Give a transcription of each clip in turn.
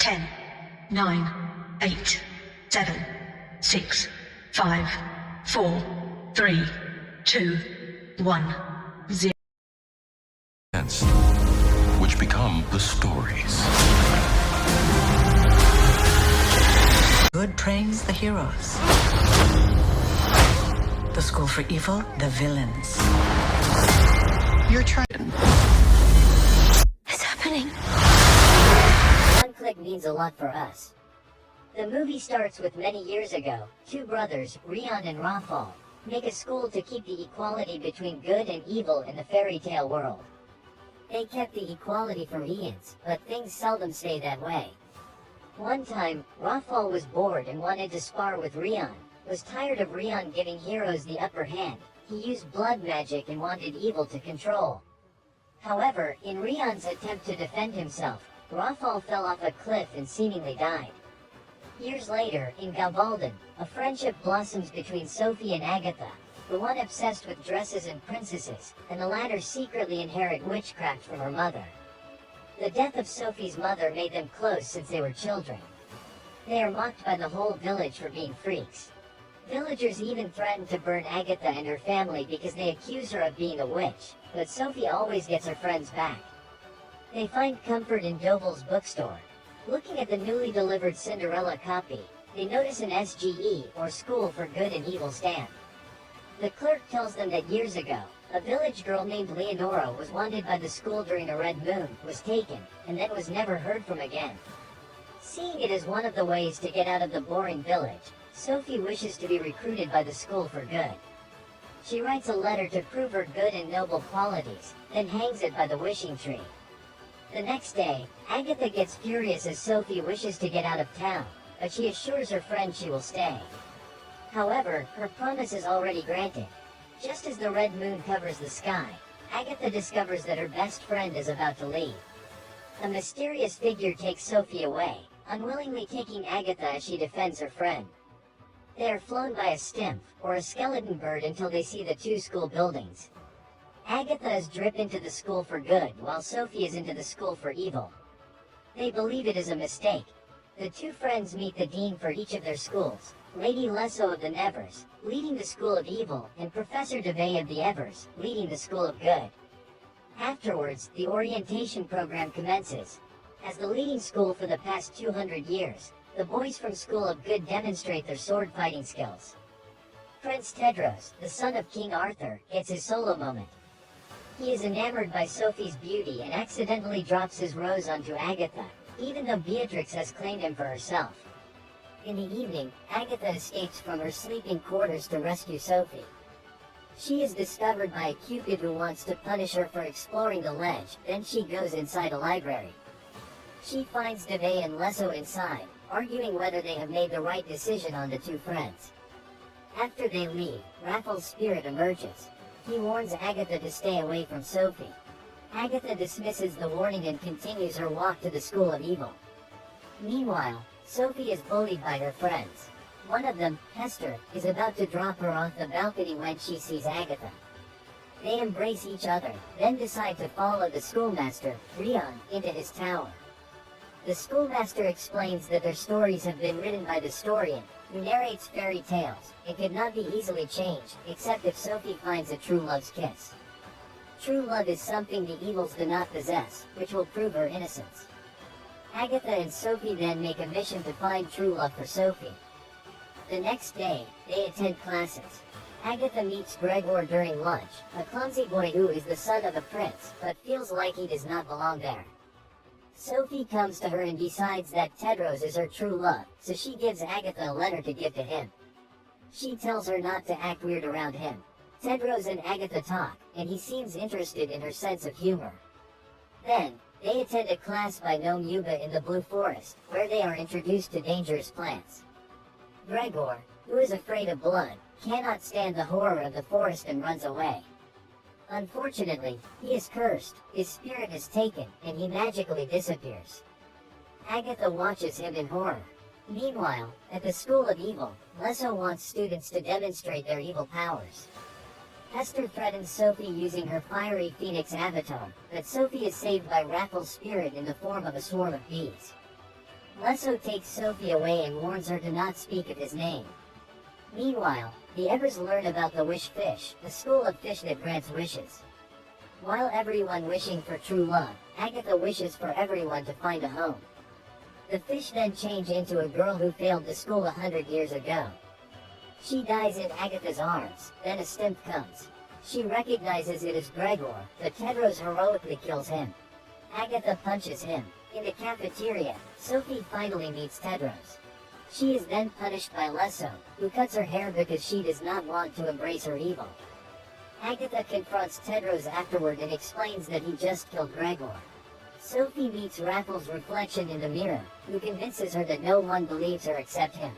10, 9, 8, 7, 6, 5, 4, 3, 2, 1, 0. Which become the stories. Good trains the heroes. The school for evil, the villains. You're trying. It's happening. One click means a lot for us. The movie starts with many years ago. Two brothers, Rian and Rafal, make a school to keep the equality between good and evil in the fairy tale world. They kept the equality for Rians, but things seldom stay that way. One time, Rafal was bored and wanted to spar with Rian, was tired of Rian giving heroes the upper hand. He used blood magic and wanted evil to control. However, in Rian's attempt to defend himself, Rafal fell off a cliff and seemingly died. Years later, in Gauvalden, a friendship blossoms between Sophie and Agatha, the one obsessed with dresses and princesses, and the latter secretly inherit witchcraft from her mother. The death of Sophie's mother made them close since they were children. They are mocked by the whole village for being freaks. Villagers even threaten to burn Agatha and her family because they accuse her of being a witch, but Sophie always gets her friends back. They find comfort in Dovel's bookstore. Looking at the newly delivered Cinderella copy, they notice an SGE, or School for Good and Evil stamp. The clerk tells them that years ago, a village girl named Leonora was wanted by the school during a red moon, was taken, and then was never heard from again. Seeing it as one of the ways to get out of the boring village, Sophie wishes to be recruited by the School for Good. She writes a letter to prove her good and noble qualities, then hangs it by the wishing tree. The next day, Agatha gets furious as Sophie wishes to get out of town, but she assures her friend she will stay. However, her promise is already granted. Just as the red moon covers the sky, Agatha discovers that her best friend is about to leave. A mysterious figure takes Sophie away, unwillingly taking Agatha as she defends her friend. They are flown by a stimp, or a skeleton bird, until they see the two school buildings. Agatha is dripped into the School for Good, while Sophie is into the School for Evil. They believe it is a mistake. The two friends meet the dean for each of their schools, Lady Lesso of the Nevers, leading the School of Evil, and Professor DeVay of the Evers, leading the School of Good. Afterwards, the orientation program commences. As the leading school for the past 200 years, the boys from School of Good demonstrate their sword fighting skills. Prince Tedros, the son of King Arthur, gets his solo moment. He is enamored by Sophie's beauty and accidentally drops his rose onto Agatha, even though Beatrix has claimed him for herself. In the evening, Agatha escapes from her sleeping quarters to rescue Sophie. She is discovered by a Cupid who wants to punish her for exploring the ledge, then she goes inside a library. She finds DeVay and Lesso inside, arguing whether they have made the right decision on the two friends. After they leave, Raffle's spirit emerges. He warns Agatha to stay away from Sophie. Agatha dismisses the warning and continues her walk to the School of Evil. Meanwhile, Sophie is bullied by her friends. One of them, Hester, is about to drop her off the balcony when she sees Agatha. They embrace each other, then decide to follow the schoolmaster, Rian, into his tower. The schoolmaster explains that their stories have been written by the historian, who narrates fairy tales, and could not be easily changed, except if Sophie finds a true love's kiss. True love is something the evils do not possess, which will prove her innocence. Agatha and Sophie then make a mission to find true love for Sophie. The next day, they attend classes. Agatha meets Gregor during lunch, a clumsy boy who is the son of a prince, but feels like he does not belong there. Sophie comes to her and decides that Tedros is her true love, so she gives Agatha a letter to give to him. She tells her not to act weird around him. Tedros and Agatha talk, and he seems interested in her sense of humor. Then, they attend a class by Gnome Yuba in the Blue Forest, where they are introduced to dangerous plants. Gregor, who is afraid of blood, cannot stand the horror of the forest and runs away. Unfortunately, he is cursed, his spirit is taken, and he magically disappears. Agatha watches him in horror. Meanwhile, at the School of Evil, Lesso wants students to demonstrate their evil powers. Hester threatens Sophie using her fiery phoenix avatar, but Sophie is saved by Raffle's spirit in the form of a swarm of bees. Lesso takes Sophie away and warns her to not speak of his name. Meanwhile, the Evers learn about the Wish Fish, the school of fish that grants wishes. While everyone wishing for true love, Agatha wishes for everyone to find a home. The fish then change into a girl who failed the school 100 years ago. She dies in Agatha's arms, then a stimp comes. She recognizes it as Gregor, but Tedros heroically kills him. Agatha punches him. In the cafeteria, Sophie finally meets Tedros. She is then punished by Lesso, who cuts her hair because she does not want to embrace her evil. Agatha confronts Tedros afterward and explains that he just killed Gregor. Sophie meets Raffles' reflection in the mirror, who convinces her that no one believes her except him.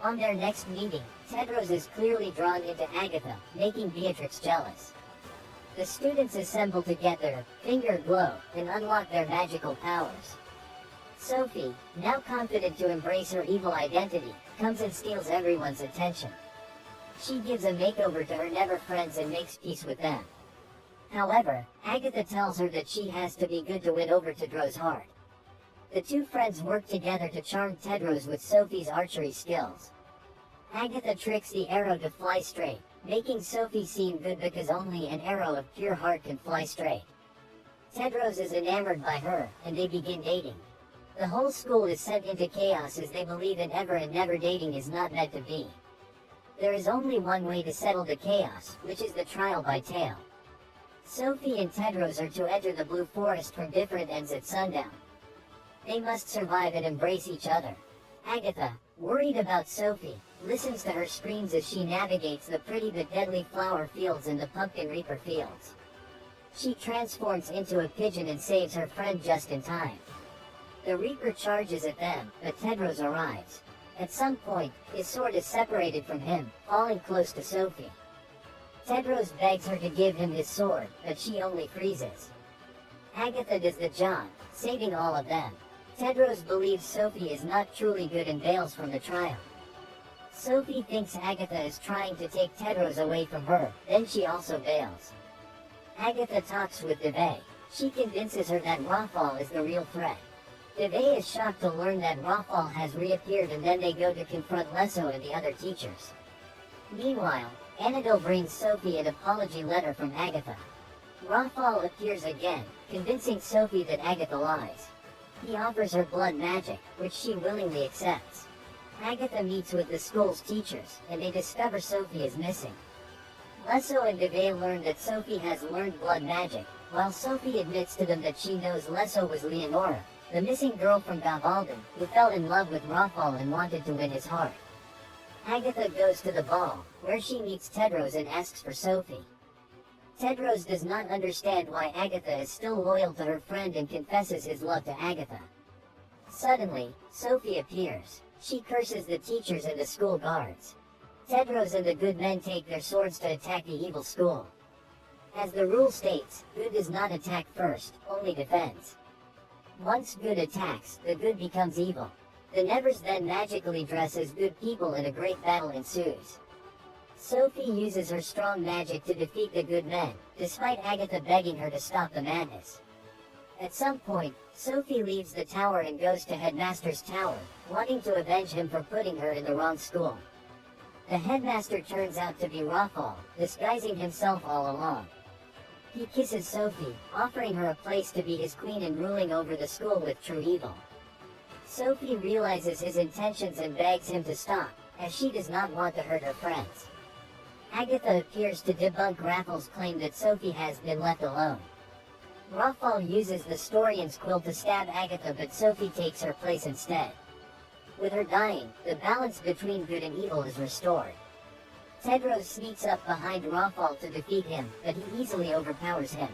On their next meeting, Tedros is clearly drawn into Agatha, making Beatrix jealous. The students assemble together, finger glow, and unlock their magical powers. Sophie, now confident to embrace her evil identity, comes and steals everyone's attention. She gives a makeover to her never friends and makes peace with them. However, Agatha tells her that she has to be good to win over Tedros' heart. The two friends work together to charm Tedros with Sophie's archery skills. Agatha tricks the arrow to fly straight, making Sophie seem good because only an arrow of pure heart can fly straight. Tedros is enamored by her, and they begin dating. The whole school is sent into chaos as they believe in ever and never dating is not meant to be. There is only one way to settle the chaos, which is the trial by tale. Sophie and Tedros are to enter the Blue Forest from different ends at sundown. They must survive and embrace each other. Agatha, worried about Sophie, listens to her screams as she navigates the pretty but deadly flower fields and the pumpkin reaper fields. She transforms into a pigeon and saves her friend just in time. The reaper charges at them, but Tedros arrives. At some point, his sword is separated from him, falling close to Sophie. Tedros begs her to give him his sword, but she only freezes. Agatha does the job, saving all of them. Tedros believes Sophie is not truly good and bails from the trial. Sophie thinks Agatha is trying to take Tedros away from her, then she also bails. Agatha talks with Deve. She convinces her that Rafal is the real threat. Deve is shocked to learn that Rafal has reappeared, and then they go to confront Lesso and the other teachers. Meanwhile, Anadil brings Sophie an apology letter from Agatha. Rafal appears again, convincing Sophie that Agatha lies. He offers her blood magic, which she willingly accepts. Agatha meets with the school's teachers, and they discover Sophie is missing. Lesso and Deve learn that Sophie has learned blood magic, while Sophie admits to them that she knows Lesso was Leonora, the missing girl from Gavalden, who fell in love with Rafal and wanted to win his heart. Agatha goes to the ball, where she meets Tedros and asks for Sophie. Tedros does not understand why Agatha is still loyal to her friend and confesses his love to Agatha. Suddenly, Sophie appears. She curses the teachers and the school guards. Tedros and the good men take their swords to attack the evil school. As the rule states, good does not attack first, only defends. Once good attacks, the good becomes evil. The Nevers then magically dress as good people and a great battle ensues. Sophie uses her strong magic to defeat the good men, despite Agatha begging her to stop the madness. At some point, Sophie leaves the tower and goes to Headmaster's tower, wanting to avenge him for putting her in the wrong school. The headmaster turns out to be Rafal, disguising himself all along. He kisses Sophie, offering her a place to be his queen and ruling over the school with true evil. Sophie realizes his intentions and begs him to stop, as she does not want to hurt her friends. Agatha appears to debunk Raffles' claim that Sophie has been left alone. Rafal uses the Storian's quill to stab Agatha, but Sophie takes her place instead. With her dying, the balance between good and evil is restored. Tedros sneaks up behind Rafal to defeat him, but he easily overpowers him.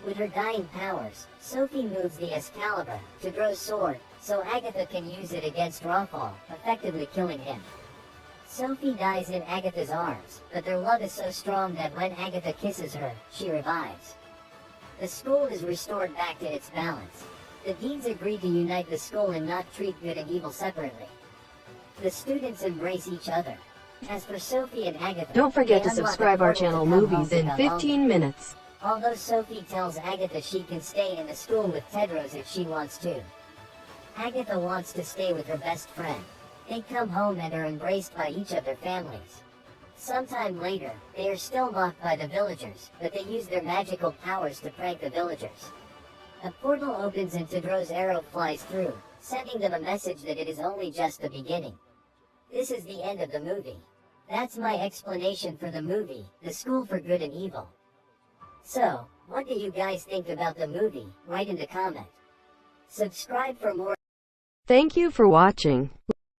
With her dying powers, Sophie moves the Excalibur, Tedros' sword, so Agatha can use it against Rafal, effectively killing him. Sophie dies in Agatha's arms, but their love is so strong that when Agatha kisses her, she revives. The school is restored back to its balance. The deans agree to unite the school and not treat good and evil separately. The students embrace each other. As for Sophie and Agatha, don't forget they to unlock subscribe a our portal channel to come home Movies to in Gavalden. 15 minutes. Although Sophie tells Agatha she can stay in the school with Tedros if she wants to. Agatha wants to stay with her best friend. They come home and are embraced by each of their families. Sometime later, they are still mocked by the villagers, but they use their magical powers to prank the villagers. A portal opens and Tadro's arrow flies through, sending them a message that it is only just the beginning. This is the end of the movie. That's my explanation for the movie, The School for Good and Evil. So, what do you guys think about the movie? Write in the comment. Subscribe for more. Thank you for watching.